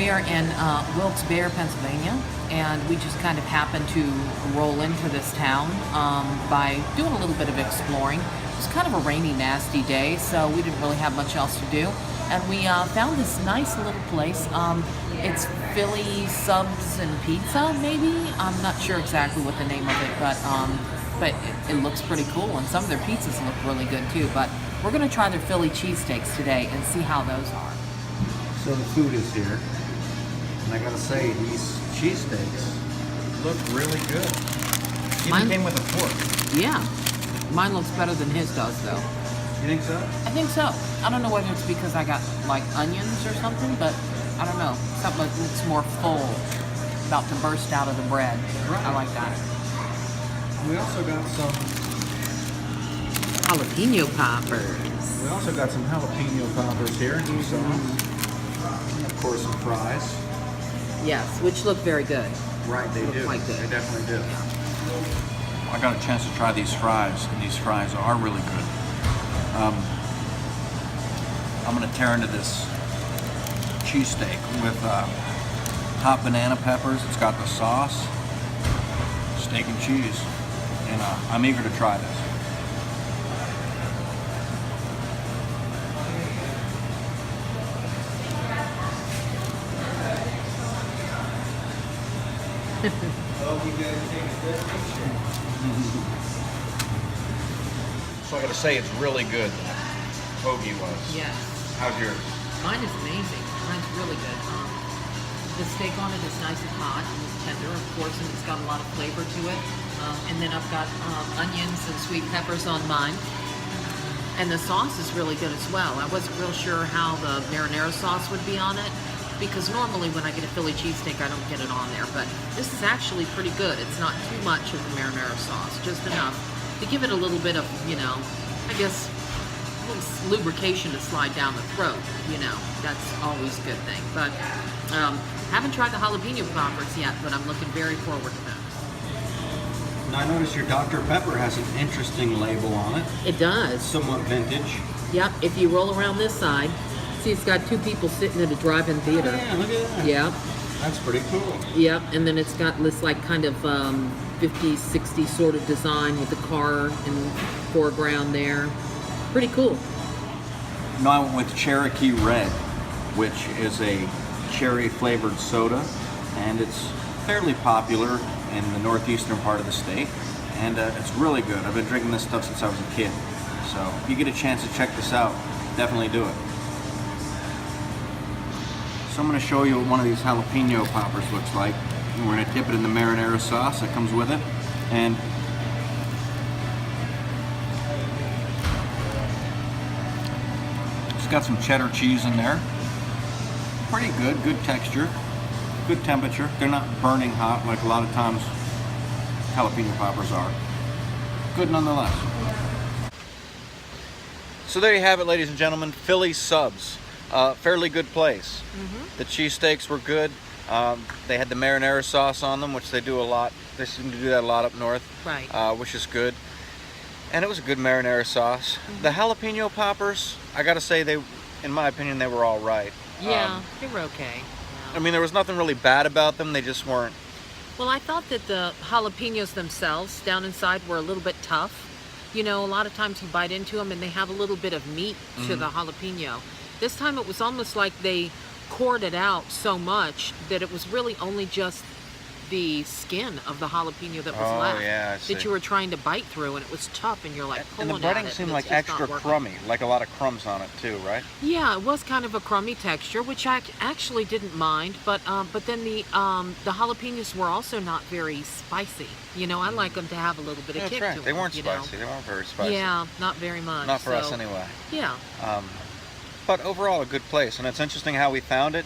We are in Wilkes-Barre, Pennsylvania, and we just kind of happened to roll into this town by doing a little bit of exploring. It was kind of a rainy, nasty day, so we didn't really have much else to do. And we found this nice little place. It's Philly Subs and Pizza, maybe? I'm not sure exactly what the name of it, but it looks pretty cool, and some of their pizzas look really good too. But we're going to try their Philly cheesesteaks today and see how those are. So the food is here, and I gotta say, these cheesesteaks look really good. Even came with a fork. Yeah, mine looks better than his does, though. You think so? I think so. I don't know whether it's because I got like onions or something, but I don't know. Something that looks more full, about to burst out of the bread. Right. I like that. We also got some jalapeno poppers. We also got some jalapeno poppers here and some sauce. And of course some fries. Yes, which look very good. Right, they do. Quite good. They definitely do. I got a chance to try these fries, and these fries are really good. I'm going to tear into this cheesesteak with hot banana peppers. It's got the sauce, steak and cheese, and I'm eager to try this. So I gotta say, it's really good. Hoagie was. Yes. How's yours? Mine is amazing. Mine's really good. The steak on it is nice and hot and tender, of course, and it's got a lot of flavor to it. And then I've got onions and sweet peppers on mine. And the sauce is really good as well. I wasn't real sure how the marinara sauce would be on it, because normally when I get a Philly cheesesteak, I don't get it on there. But this is actually pretty good. It's not too much of the marinara sauce, just enough to give it a little bit of, I guess, a little lubrication to slide down the throat. That's always a good thing. But haven't tried the jalapeno poppers yet, but I'm looking very forward to those. Now I noticed your Dr. Pepper has an interesting label on it. It does. Somewhat vintage. Yep, if you roll around this side, see it's got two people sitting at a drive-in theater. Oh, yeah, look at that. Yep. That's pretty cool. Yep, and then it's got this like kind of 50s, 60s sort of design with the car in the foreground there. Pretty cool. No, I went with Cherokee Red, which is a cherry-flavored soda, and it's fairly popular in the northeastern part of the state, and it's really good. I've been drinking this stuff since I was a kid, so if you get a chance to check this out, definitely do it. So I'm going to show you what one of these jalapeno poppers looks like. And we're going to dip it in the marinara sauce that comes with it, and it's got some cheddar cheese in there. Pretty good, good texture, good temperature. They're not burning hot like a lot of times jalapeno poppers are. Good nonetheless. So there you have it, ladies and gentlemen, Philly Subs. Fairly good place. The cheesesteaks were good. They had the marinara sauce on them, which they do a lot. They seem to do that a lot up north, Right. Which is good. And it was a good marinara sauce. The jalapeno poppers, I gotta say, in my opinion, they were all right. Yeah, they were okay. I mean, there was nothing really bad about them. They just weren't. Well, I thought that the jalapenos themselves down inside were a little bit tough. A lot of times you bite into them and they have a little bit of meat to the jalapeno. This time it was almost like they cored it out so much that it was really only just the skin of the jalapeno that was left yeah, I see. that you were trying to bite through, and it was tough, and you're like And pulling the at breading it, seemed and like it's just not extra working. crummy, like a lot of crumbs on it too, right? Yeah, it was kind of a crummy texture, which I actually didn't mind. But then the jalapenos were also not very spicy. I like them to have a little bit of Yeah, kick that's right. to They them. weren't spicy. They weren't very spicy. Yeah, not very much. Not for us so, anyway. Yeah. But overall, a good place. And it's interesting how we found it.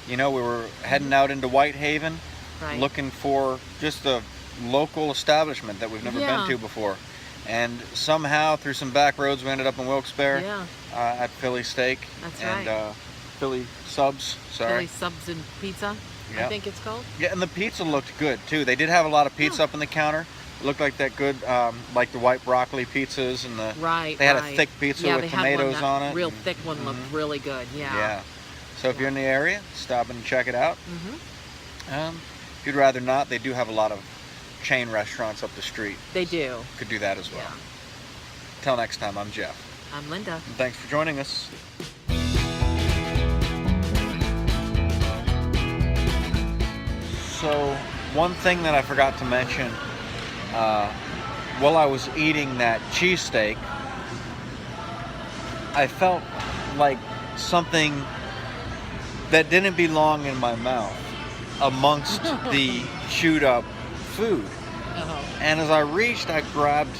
We were heading out into Whitehaven, Right. looking for just a local establishment that we've never Yeah. been to before. And somehow, through some back roads, we ended up in Wilkes-Barre at Philly Steak. That's and, right. Philly Subs, Philly sorry. Subs and Pizza, I Yeah. think it's called. Yeah, and the pizza looked good, too. They did have a lot of pizza up on the counter. It looked like that good, like the white broccoli pizzas and Right. They had a thick pizza yeah, with they had tomatoes one, on it. Real thick one looked really good. Yeah. Yeah. So if you're in the area, stop and check it out. Mm-hmm. If you'd rather not, they do have a lot of chain restaurants up the street. They do. Could do that as well. Yeah. Till next time, I'm Jeff. I'm Linda. And thanks for joining us. So, one thing that I forgot to mention, while I was eating that cheesesteak, I felt like something that didn't belong in my mouth amongst the chewed up food. Uh-huh. And as I reached, I grabbed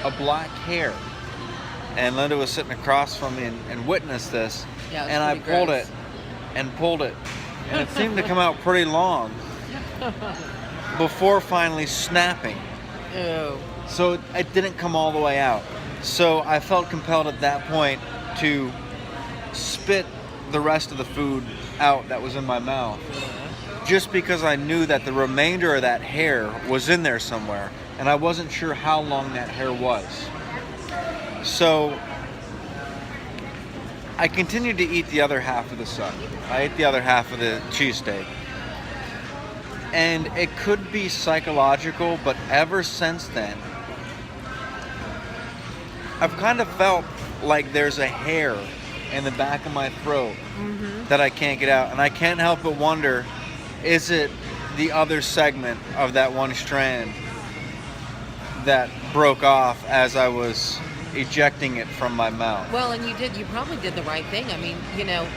a black hair. And Linda was sitting across from me and witnessed this. Yeah, it was and I pretty pulled gross. it and pulled it. And it seemed to come out pretty long before finally snapping. Ew. So it didn't come all the way out. So I felt compelled at that point to spit the rest of the food out that was in my mouth, just because I knew that the remainder of that hair was in there somewhere, and I wasn't sure how long that hair was. So I continued to eat the other half of the sub. I ate the other half of the cheesesteak. And it could be psychological, but ever since then, I've kind of felt like there's a hair in the back of my throat that I can't get out. And I can't help but wonder, is it the other segment of that one strand that broke off as I was ejecting it from my mouth? Well, and you probably did the right thing. I mean,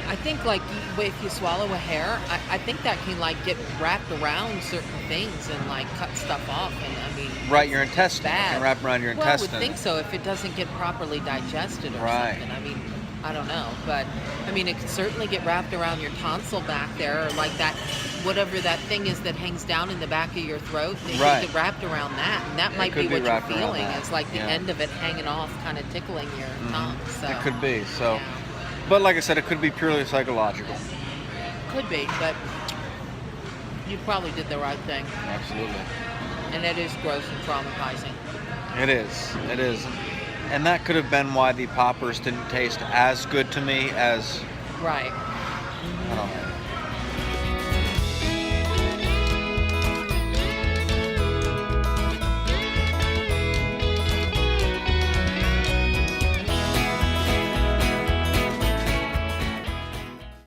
I think like if you swallow a hair, I think that can like get wrapped around certain things and like cut stuff off. And I mean, Right, your intestine. bad. It can wrap around your Well, I intestine. would think so if it doesn't get properly digested or Right. something. I mean, I don't know, but I mean, it can certainly get wrapped around your tonsil back there, or like that, whatever that thing is that hangs down in the back of your throat. They Right. get wrapped around that, and that It might could be be what you're wrapped around feeling. that. It's like the Yeah. end of it hanging off, kind of tickling your tongue. So It could be. So, yeah. but like I said, it could be purely psychological. Could be, but you probably did the right thing, Absolutely. and it is gross and traumatizing. It is. It is. And that could have been why the poppers didn't taste as good to me as, Right. I don't know.